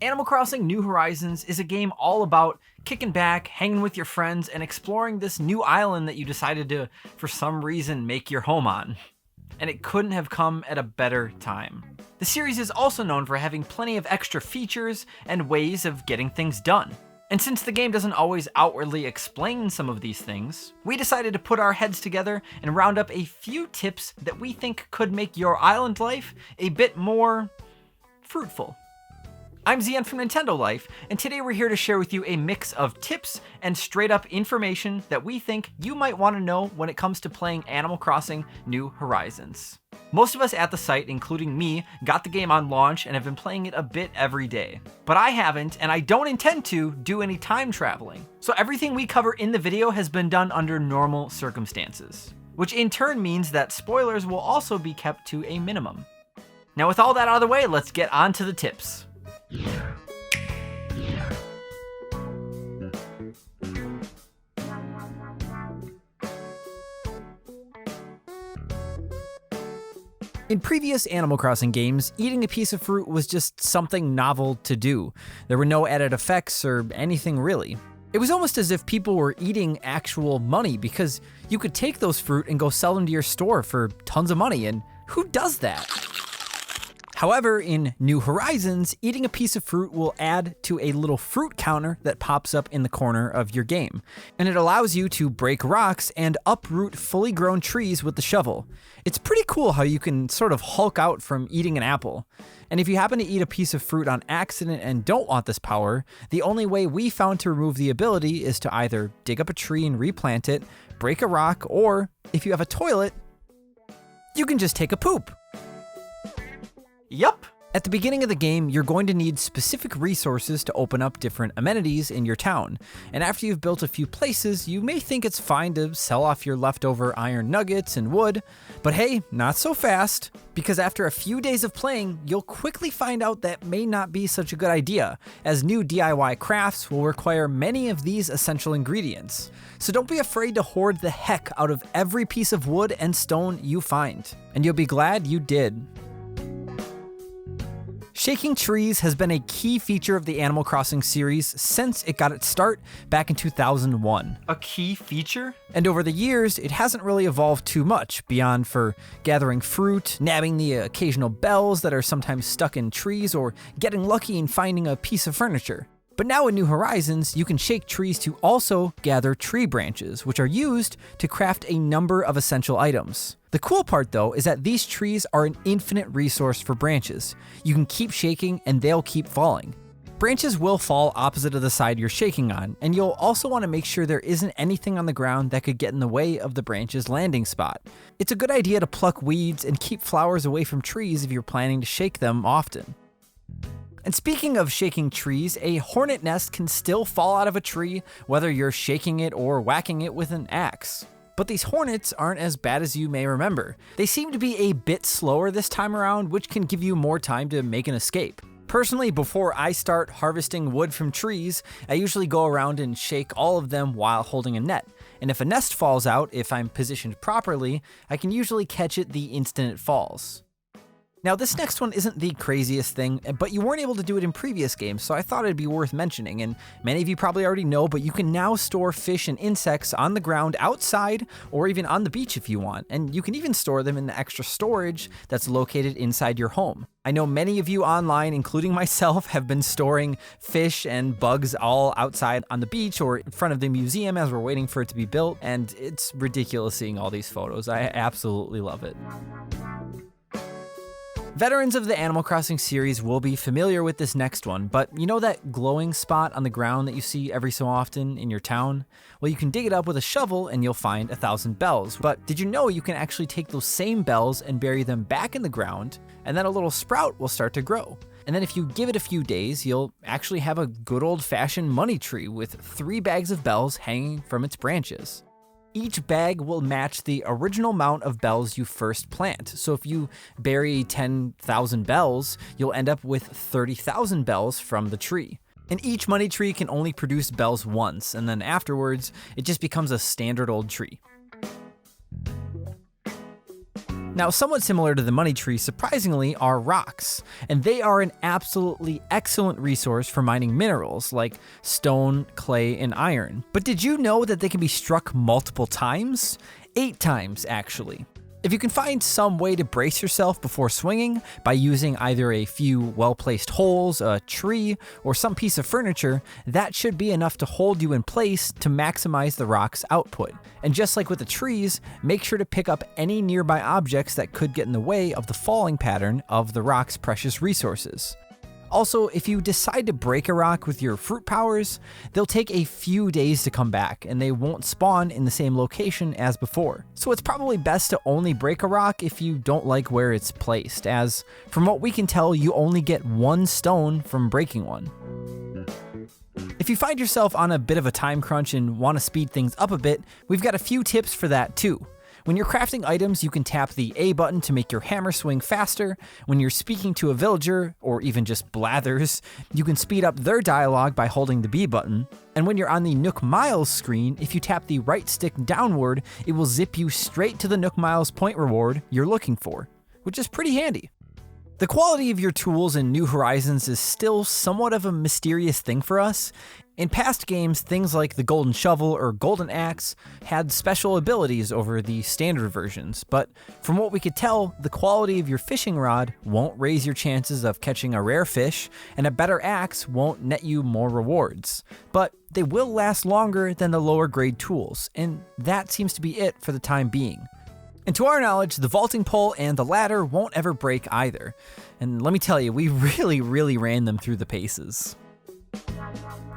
Animal Crossing New Horizons is a game all about kicking back, hanging with your friends, and exploring this new island that you decided to, for some reason, make your home on. And it couldn't have come at a better time. The series is also known for having plenty of extra features and ways of getting things done. And since the game doesn't always outwardly explain some of these things, we decided to put our heads together and round up a few tips that we think could make your island life a bit more fruitful. I'm Zian from Nintendo Life, and today we're here to share with you a mix of tips and straight up information that we think you might want to know when it comes to playing Animal Crossing New Horizons. Most of us at the site, including me, got the game on launch and have been playing it a bit every day. But I haven't, and I don't intend to, do any time traveling. So everything we cover in the video has been done under normal circumstances, which in turn means that spoilers will also be kept to a minimum. Now with all that out of the way, let's get on to the tips. In previous Animal Crossing games, eating a piece of fruit was just something novel to do. There were no added effects or anything really. It was almost as if people were eating actual money because you could take those fruit and go sell them to your store for tons of money, and who does that? However, in New Horizons, eating a piece of fruit will add to a little fruit counter that pops up in the corner of your game, and it allows you to break rocks and uproot fully grown trees with the shovel. It's pretty cool how you can sort of Hulk out from eating an apple. And if you happen to eat a piece of fruit on accident and don't want this power, the only way we found to remove the ability is to either dig up a tree and replant it, break a rock, or if you have a toilet, you can just take a poop. Yup. At the beginning of the game, you're going to need specific resources to open up different amenities in your town. And after you've built a few places, you may think it's fine to sell off your leftover iron nuggets and wood, but hey, not so fast, because after a few days of playing, you'll quickly find out that may not be such a good idea, as new DIY crafts will require many of these essential ingredients. So don't be afraid to hoard the heck out of every piece of wood and stone you find, and you'll be glad you did. Shaking trees has been a key feature of the Animal Crossing series since it got its start back in 2001. A key feature? And over the years, it hasn't really evolved too much beyond for gathering fruit, nabbing the occasional bells that are sometimes stuck in trees, or getting lucky and finding a piece of furniture. But now in New Horizons, you can shake trees to also gather tree branches, which are used to craft a number of essential items. The cool part though is that these trees are an infinite resource for branches. You can keep shaking and they'll keep falling. Branches will fall opposite of the side you're shaking on, and you'll also want to make sure there isn't anything on the ground that could get in the way of the branch's landing spot. It's a good idea to pluck weeds and keep flowers away from trees if you're planning to shake them often. And speaking of shaking trees, a hornet nest can still fall out of a tree, whether you're shaking it or whacking it with an axe. But these hornets aren't as bad as you may remember. They seem to be a bit slower this time around, which can give you more time to make an escape. Personally, before I start harvesting wood from trees, I usually go around and shake all of them while holding a net. And if a nest falls out, if I'm positioned properly, I can usually catch it the instant it falls. Now this next one isn't the craziest thing, but you weren't able to do it in previous games, so I thought it'd be worth mentioning, and many of you probably already know, but you can now store fish and insects on the ground outside or even on the beach if you want, and you can even store them in the extra storage that's located inside your home. I know many of you online, including myself, have been storing fish and bugs all outside on the beach or in front of the museum as we're waiting for it to be built, and it's ridiculous seeing all these photos. I absolutely love it. Veterans of the Animal Crossing series will be familiar with this next one, but you know that glowing spot on the ground that you see every so often in your town? Well, you can dig it up with a shovel and you'll find 1,000 bells. But did you know you can actually take those same bells and bury them back in the ground, and then a little sprout will start to grow? And then if you give it a few days, you'll actually have a good old-fashioned money tree with 3 bags of bells hanging from its branches. Each bag will match the original amount of bells you first plant. So if you bury 10,000 bells, you'll end up with 30,000 bells from the tree. And each money tree can only produce bells once, and then afterwards, it just becomes a standard old tree. Now, somewhat similar to the money tree, surprisingly, are rocks, and they are an absolutely excellent resource for mining minerals like stone, clay, and iron. But did you know that they can be struck multiple times? 8 times, actually. If you can find some way to brace yourself before swinging by using either a few well-placed holes, a tree, or some piece of furniture, that should be enough to hold you in place to maximize the rock's output. And just like with the trees, make sure to pick up any nearby objects that could get in the way of the falling pattern of the rock's precious resources. Also, if you decide to break a rock with your fruit powers, they'll take a few days to come back, and they won't spawn in the same location as before. So it's probably best to only break a rock if you don't like where it's placed, as from what we can tell, you only get 1 stone from breaking one. If you find yourself on a bit of a time crunch and want to speed things up a bit, we've got a few tips for that too. When you're crafting items, you can tap the A button to make your hammer swing faster. When you're speaking to a villager, or even just blathers, you can speed up their dialogue by holding the B button. And when you're on the Nook Miles screen, if you tap the right stick downward, it will zip you straight to the Nook Miles point reward you're looking for, which is pretty handy. The quality of your tools in New Horizons is still somewhat of a mysterious thing for us. In past games, things like the Golden Shovel or Golden Axe had special abilities over the standard versions, but from what we could tell, the quality of your fishing rod won't raise your chances of catching a rare fish, and a better axe won't net you more rewards. But they will last longer than the lower grade tools, and that seems to be it for the time being. And to our knowledge, the vaulting pole and the ladder won't ever break either. And let me tell you, we really ran them through the paces.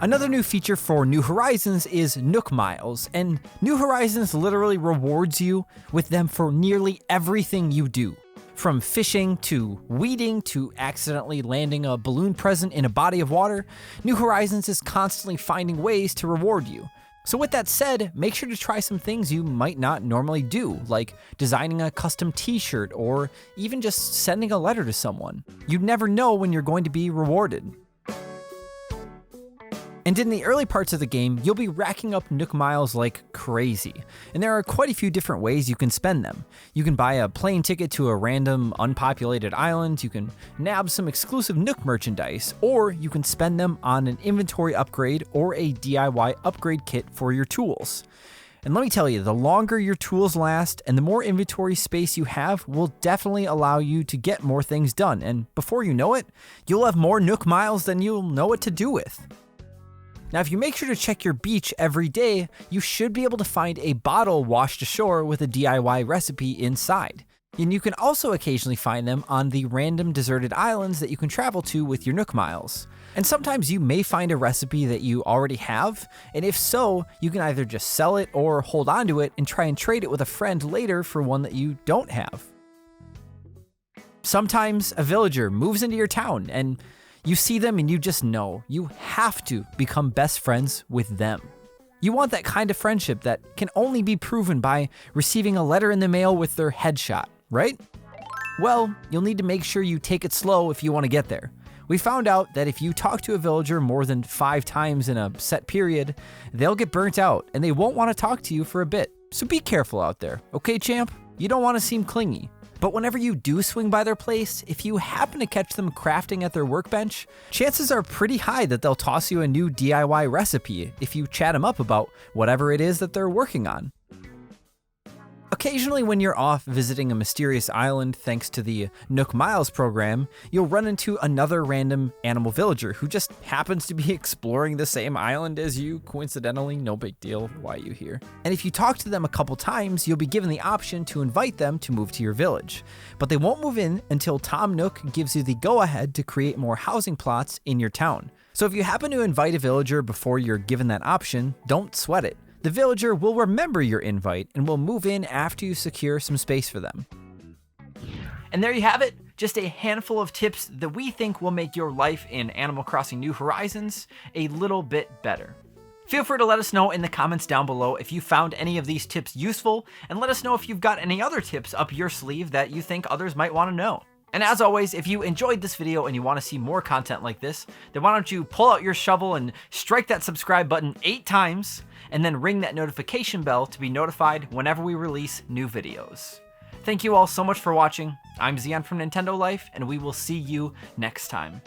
Another new feature for New Horizons is Nook Miles, and New Horizons literally rewards you with them for nearly everything you do. From fishing to weeding to accidentally landing a balloon present in a body of water, New Horizons is constantly finding ways to reward you. So with that said, make sure to try some things you might not normally do, like designing a custom t-shirt or even just sending a letter to someone. You never know when you're going to be rewarded. And in the early parts of the game, you'll be racking up Nook Miles like crazy, and there are quite a few different ways you can spend them. You can buy a plane ticket to a random unpopulated island, you can nab some exclusive Nook merchandise, or you can spend them on an inventory upgrade or a DIY upgrade kit for your tools. And let me tell you, the longer your tools last and the more inventory space you have will definitely allow you to get more things done, and before you know it, you'll have more Nook Miles than you'll know what to do with. Now, if you make sure to check your beach every day, you should be able to find a bottle washed ashore with a DIY recipe inside. And you can also occasionally find them on the random deserted islands that you can travel to with your Nook Miles. And sometimes you may find a recipe that you already have, and if so, you can either just sell it or hold on to it and try and trade it with a friend later for one that you don't have. Sometimes a villager moves into your town and you see them and you just know you have to become best friends with them. You want that kind of friendship that can only be proven by receiving a letter in the mail with their headshot, right? Well, you'll need to make sure you take it slow if you want to get there. We found out that if you talk to a villager more than 5 times in a set period, they'll get burnt out and they won't want to talk to you for a bit. So be careful out there, okay, champ? You don't want to seem clingy. But whenever you do swing by their place, if you happen to catch them crafting at their workbench, chances are pretty high that they'll toss you a new DIY recipe if you chat them up about whatever it is that they're working on. Occasionally when you're off visiting a mysterious island thanks to the Nook Miles program, you'll run into another random animal villager who just happens to be exploring the same island as you, coincidentally, no big deal, why are you here? And if you talk to them a couple times, you'll be given the option to invite them to move to your village. But they won't move in until Tom Nook gives you the go-ahead to create more housing plots in your town. So if you happen to invite a villager before you're given that option, don't sweat it. The villager will remember your invite and will move in after you secure some space for them. And there you have it, just a handful of tips that we think will make your life in Animal Crossing New Horizons a little bit better. Feel free to let us know in the comments down below if you found any of these tips useful, and let us know if you've got any other tips up your sleeve that you think others might want to know. And as always, if you enjoyed this video and you want to see more content like this, then why don't you pull out your shovel and strike that subscribe button 8 times, and then ring that notification bell to be notified whenever we release new videos. Thank you all so much for watching. I'm Zion from Nintendo Life, and we will see you next time.